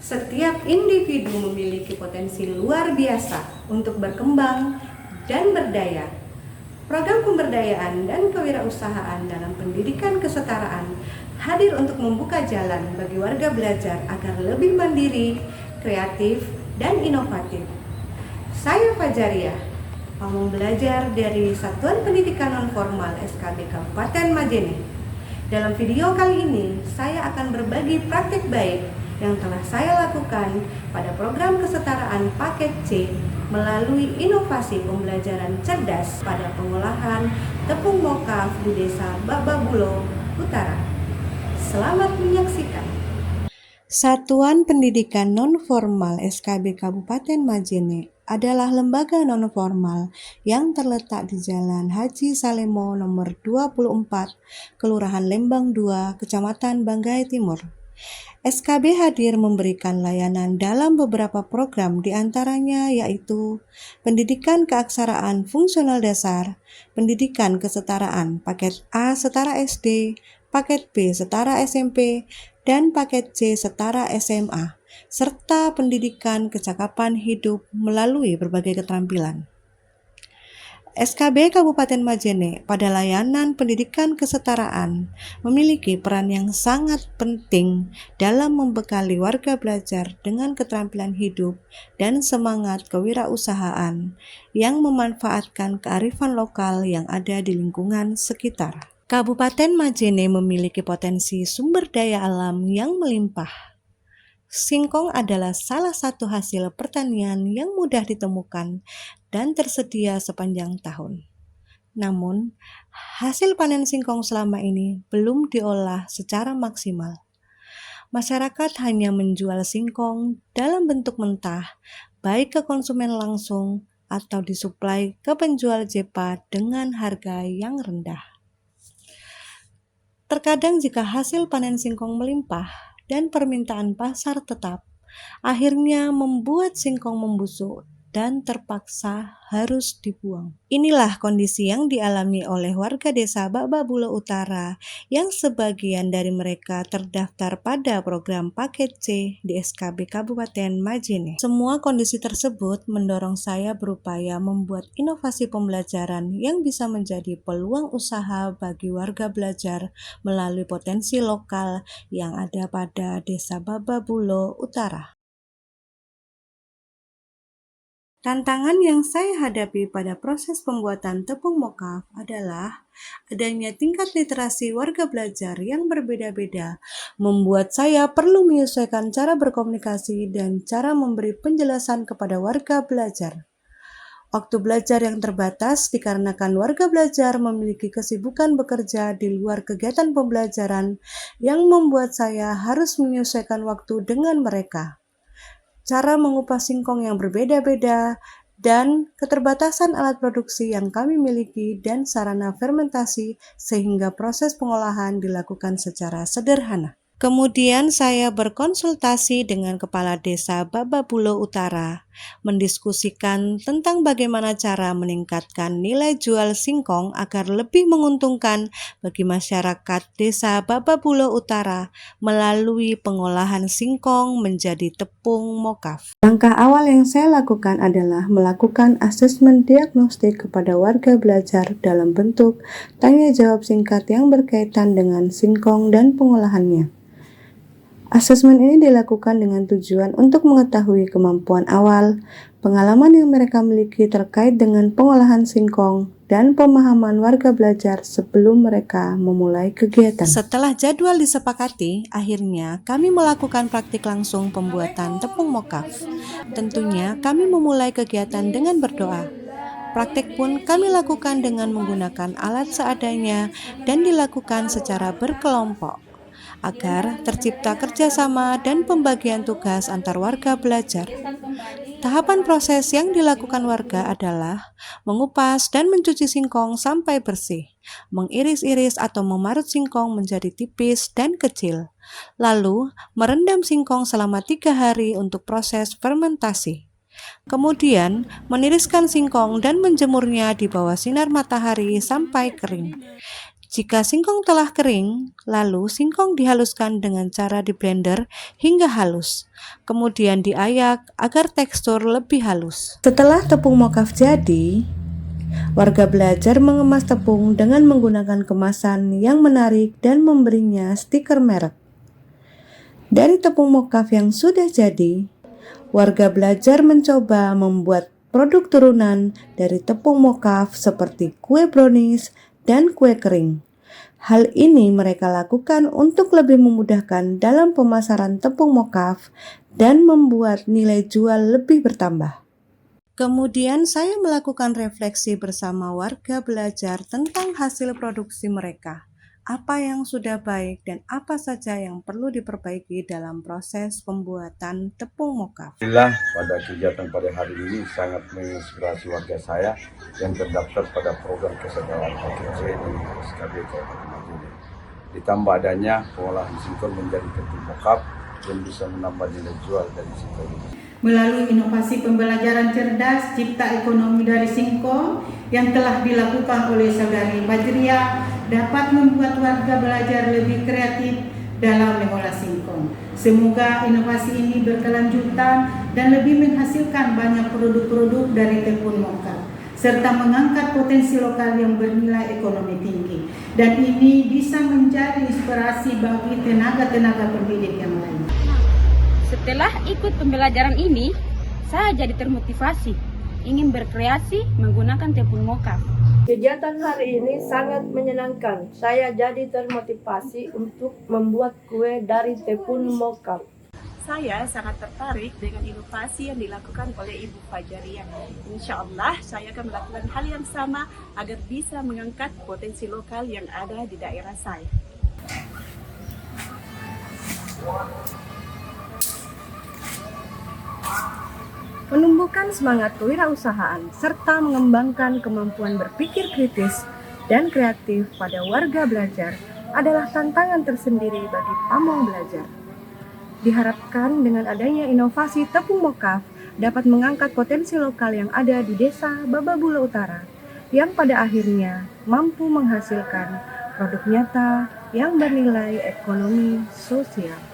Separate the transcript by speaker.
Speaker 1: Setiap individu memiliki potensi luar biasa untuk berkembang dan berdaya. Program pemberdayaan dan kewirausahaan dalam pendidikan kesetaraan hadir untuk membuka jalan bagi warga belajar agar lebih mandiri, kreatif, dan inovatif. Saya Fajariah, pamong belajar dari Satuan Pendidikan Nonformal SKB Kabupaten Majene. Dalam video kali ini, saya akan berbagi praktik baik yang telah saya lakukan pada program kesetaraan paket C melalui inovasi pembelajaran cerdas pada pengolahan tepung mokaf di Desa Bababulo Utara. Selamat menyaksikan. Satuan Pendidikan Nonformal SKB Kabupaten Majene adalah lembaga nonformal yang terletak di Jalan Haji Salemo nomor 24, Kelurahan Lembang 2, Kecamatan Banggai Timur. SKB hadir memberikan layanan dalam beberapa program diantaranya yaitu pendidikan keaksaraan fungsional dasar, pendidikan kesetaraan paket A setara SD, paket B setara SMP, dan paket C setara SMA, serta pendidikan kecakapan hidup melalui berbagai keterampilan. SKB Kabupaten Majene pada layanan pendidikan kesetaraan memiliki peran yang sangat penting dalam membekali warga belajar dengan keterampilan hidup dan semangat kewirausahaan yang memanfaatkan kearifan lokal yang ada di lingkungan sekitar. Kabupaten Majene memiliki potensi sumber daya alam yang melimpah. Singkong adalah salah satu hasil pertanian yang mudah ditemukan dan tersedia sepanjang tahun. Namun, hasil panen singkong selama ini belum diolah secara maksimal. Masyarakat hanya menjual singkong dalam bentuk mentah, baik ke konsumen langsung atau disuplai ke penjual JEPA dengan harga yang rendah. Terkadang jika hasil panen singkong melimpah dan permintaan pasar tetap, akhirnya membuat singkong membusuk dan terpaksa harus dibuang. Inilah kondisi yang dialami oleh warga desa Bababulo Utara yang sebagian dari mereka terdaftar pada program paket C di SKB Kabupaten Majene. Semua kondisi tersebut mendorong saya berupaya membuat inovasi pembelajaran yang bisa menjadi peluang usaha bagi warga belajar melalui potensi lokal yang ada pada desa Bababulo Utara. Tantangan yang saya hadapi pada proses pembuatan tepung mokaf adalah adanya tingkat literasi warga belajar yang berbeda-beda, membuat saya perlu menyesuaikan cara berkomunikasi dan cara memberi penjelasan kepada warga belajar. Waktu belajar yang terbatas dikarenakan warga belajar memiliki kesibukan bekerja di luar kegiatan pembelajaran yang membuat saya harus menyesuaikan waktu dengan mereka. Cara mengupas singkong yang berbeda-beda, dan keterbatasan alat produksi yang kami miliki dan sarana fermentasi sehingga proses pengolahan dilakukan secara sederhana. Kemudian saya berkonsultasi dengan Kepala Desa Bababulo Utara, mendiskusikan tentang bagaimana cara meningkatkan nilai jual singkong agar lebih menguntungkan bagi masyarakat Desa Bababulo Utara melalui pengolahan singkong menjadi tepung mokaf. Langkah awal yang saya lakukan adalah melakukan asesmen diagnostik kepada warga belajar dalam bentuk tanya jawab singkat yang berkaitan dengan singkong dan pengolahannya. Asesmen ini dilakukan dengan tujuan untuk mengetahui kemampuan awal, pengalaman yang mereka miliki terkait dengan pengolahan singkong, dan pemahaman warga belajar sebelum mereka memulai kegiatan. Setelah jadwal disepakati, akhirnya kami melakukan praktik langsung pembuatan tepung mokaf. Tentunya kami memulai kegiatan dengan berdoa. Praktik pun kami lakukan dengan menggunakan alat seadanya dan dilakukan secara berkelompok, agar tercipta kerjasama dan pembagian tugas antar warga belajar. Tahapan proses yang dilakukan warga adalah mengupas dan mencuci singkong sampai bersih, mengiris-iris atau memarut singkong menjadi tipis dan kecil, lalu merendam singkong selama 3 hari untuk proses fermentasi. Kemudian meniriskan singkong dan menjemurnya di bawah sinar matahari sampai kering. Jika singkong telah kering, lalu singkong dihaluskan dengan cara di blender hingga halus, kemudian diayak agar tekstur lebih halus. Setelah tepung mokaf jadi, warga belajar mengemas tepung dengan menggunakan kemasan yang menarik dan memberinya stiker merek. Dari tepung mokaf yang sudah jadi, warga belajar mencoba membuat produk turunan dari tepung mokaf seperti kue brownies dan kue kering. Hal ini mereka lakukan untuk lebih memudahkan dalam pemasaran tepung mokaf dan membuat nilai jual lebih bertambah. Kemudian saya melakukan refleksi bersama warga belajar tentang hasil produksi mereka. Apa yang sudah baik dan apa saja yang perlu diperbaiki dalam proses pembuatan tepung mokaf.
Speaker 2: Alhamdulillah, pada kegiatan pada hari ini sangat menginspirasi warga saya yang terdaftar pada program kesejahteraan paket training SKB Kabupaten Majene. Ditambah adanya pengolahan singkong menjadi tepung mokaf yang bisa menambah nilai jual dari singkong ini.
Speaker 3: Melalui inovasi pembelajaran cerdas cipta ekonomi dari singkong yang telah dilakukan oleh saudari Fajriah dapat membuat warga belajar lebih kreatif dalam mengolah singkong. Semoga inovasi ini berkelanjutan dan lebih menghasilkan banyak produk-produk dari tepung mokaf, serta mengangkat potensi lokal yang bernilai ekonomi tinggi. Dan ini bisa menjadi inspirasi bagi tenaga-tenaga pendidik yang lain.
Speaker 4: Setelah ikut pembelajaran ini, saya jadi termotivasi, ingin berkreasi menggunakan tepung mokaf.
Speaker 5: Kegiatan hari ini sangat menyenangkan. Saya jadi termotivasi untuk membuat kue dari tepung mokaf.
Speaker 6: Saya sangat tertarik dengan inovasi yang dilakukan oleh Ibu Fajriah. Insya Allah saya akan melakukan hal yang sama agar bisa mengangkat potensi lokal yang ada di daerah saya.
Speaker 1: Menumbuhkan semangat kewirausahaan serta mengembangkan kemampuan berpikir kritis dan kreatif pada warga belajar adalah tantangan tersendiri bagi pamong belajar. Diharapkan dengan adanya inovasi tepung mokaf dapat mengangkat potensi lokal yang ada di desa Bababula Utara yang pada akhirnya mampu menghasilkan produk nyata yang bernilai ekonomi sosial.